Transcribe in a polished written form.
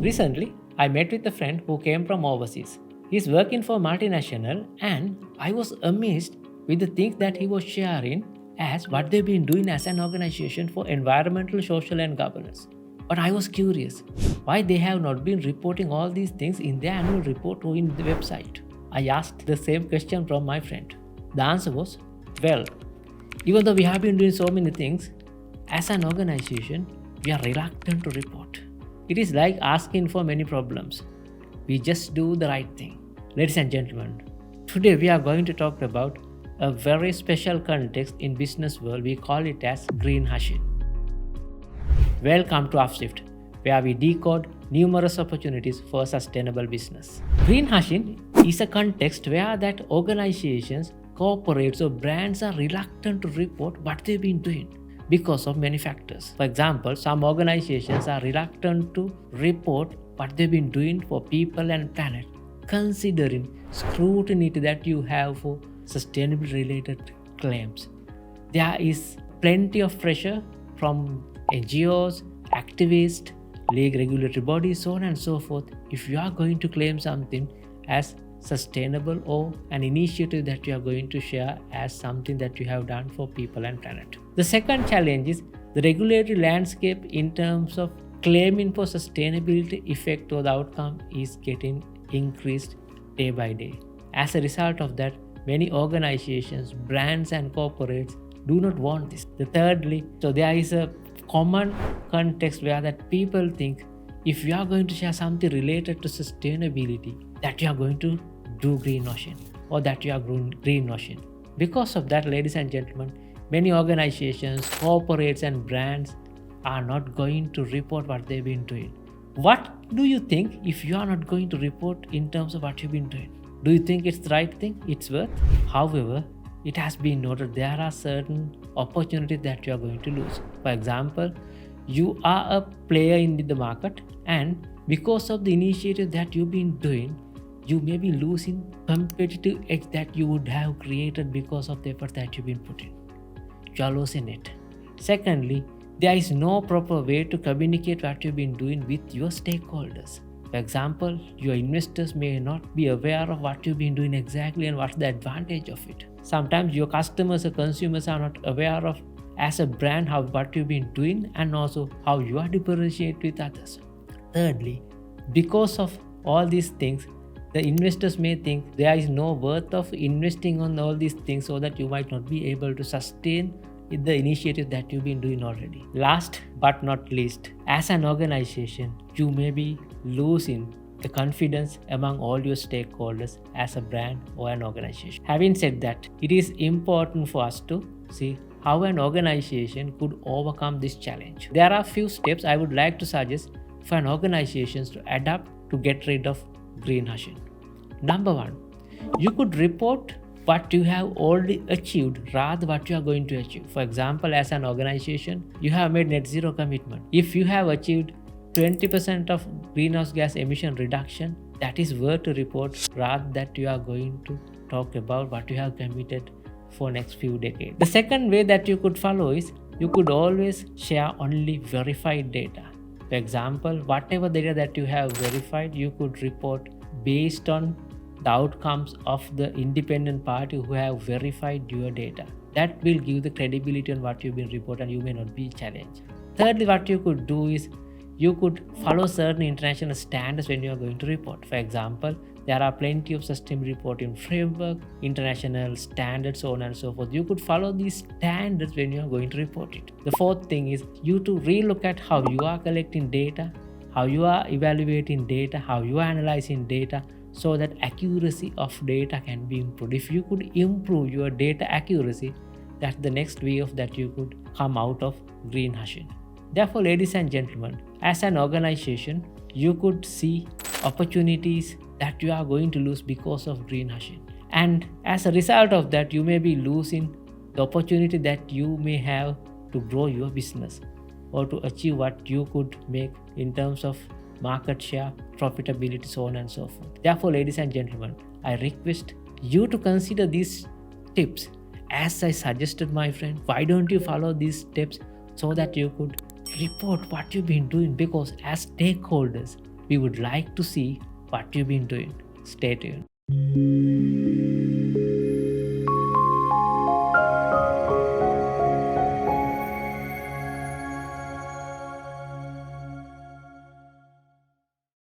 Recently, I met with a friend who came from overseas. He's working for multinational and I was amazed with the things that he was sharing as what they've been doing as an organization for environmental, social and governance. But I was curious why they have not been reporting all these things in their annual report or in the website. I asked the same question from my friend. The answer was, well, even though we have been doing so many things, as an organization, we are reluctant to report. It is like asking for many problems. We just do the right thing. Ladies and gentlemen, today we are going to talk about a very special context in business world. We call it as greenwashing. Welcome to Upshift, where we decode numerous opportunities for sustainable business. Greenwashing is a context where that organizations, corporates or brands are reluctant to report what they've been doing because of many factors. For example, some organizations are reluctant to report what they've been doing for people and planet, considering scrutiny that you have for sustainability related claims. There is plenty of pressure from NGOs, activists, league regulatory bodies, so on and so forth. If you are going to claim something as sustainable or an initiative that you are going to share as something that you have done for people and planet. The second challenge is the regulatory landscape in terms of claiming for sustainability effect or the outcome is getting increased day by day. As a result of that, many organizations, brands and corporates do not want this. Thirdly, so there is a common context where that people think if you are going to share something related to sustainability, that you are going to do greenwashing or that you are greenwashing. Because of that, ladies and gentlemen, many organizations, corporates and brands are not going to report what they've been doing. What do you think if you are not going to report in terms of what you've been doing? Do you think it's the right thing? It's worth? However, it has been noted there are certain opportunities that you are going to lose. For example, you are a player in the market and because of the initiative that you've been doing, you may be losing competitive edge that you would have created because of the effort that you've been putting. You are losing it. Secondly, there is no proper way to communicate what you've been doing with your stakeholders. For example, your investors may not be aware of what you've been doing exactly and what's the advantage of it. Sometimes your customers or consumers are not aware of as a brand what you've been doing and also how you are differentiated with others. Thirdly, because of all these things, the investors may think there is no worth of investing on all these things so that you might not be able to sustain the initiative that you've been doing already. Last but not least, as an organization, you may be losing the confidence among all your stakeholders as a brand or an organization. Having said that, it is important for us to see how an organization could overcome this challenge. There are a few steps I would like to suggest for an organization to adapt to get rid of greenwashing. Number one, you could report what you have already achieved rather what you are going to achieve. For example, as an organization, you have made net zero commitment. If you have achieved 20% of greenhouse gas emission reduction, that is worth to report rather that you are going to talk about what you have committed for next few decades. The second way that you could follow is you could always share only verified data. For example, whatever data that you have verified, you could report based on the outcomes of the independent party who have verified your data. That will give the credibility on what you've been reporting and you may not be challenged. Thirdly, what you could do is you could follow certain international standards when you are going to report. For example, there are plenty of sustainability reporting framework, international standards, so on and so forth. You could follow these standards when you are going to report it. The fourth thing is you to relook at how you are collecting data, how you are evaluating data, how you are analyzing data, so that accuracy of data can be improved. If you could improve your data accuracy, that's the next way of that you could come out of greenwashing. Therefore, ladies and gentlemen, as an organization, you could see opportunities that you are going to lose because of greenwashing. And as a result of that, you may be losing the opportunity that you may have to grow your business or to achieve what you could make in terms of market share, profitability, so on and so forth. Therefore, ladies and gentlemen, I request you to consider these tips as I suggested, my friend. Why don't you follow these steps so that you could report what you've been doing? Because as stakeholders, We would like to see what you've been doing. Stay tuned.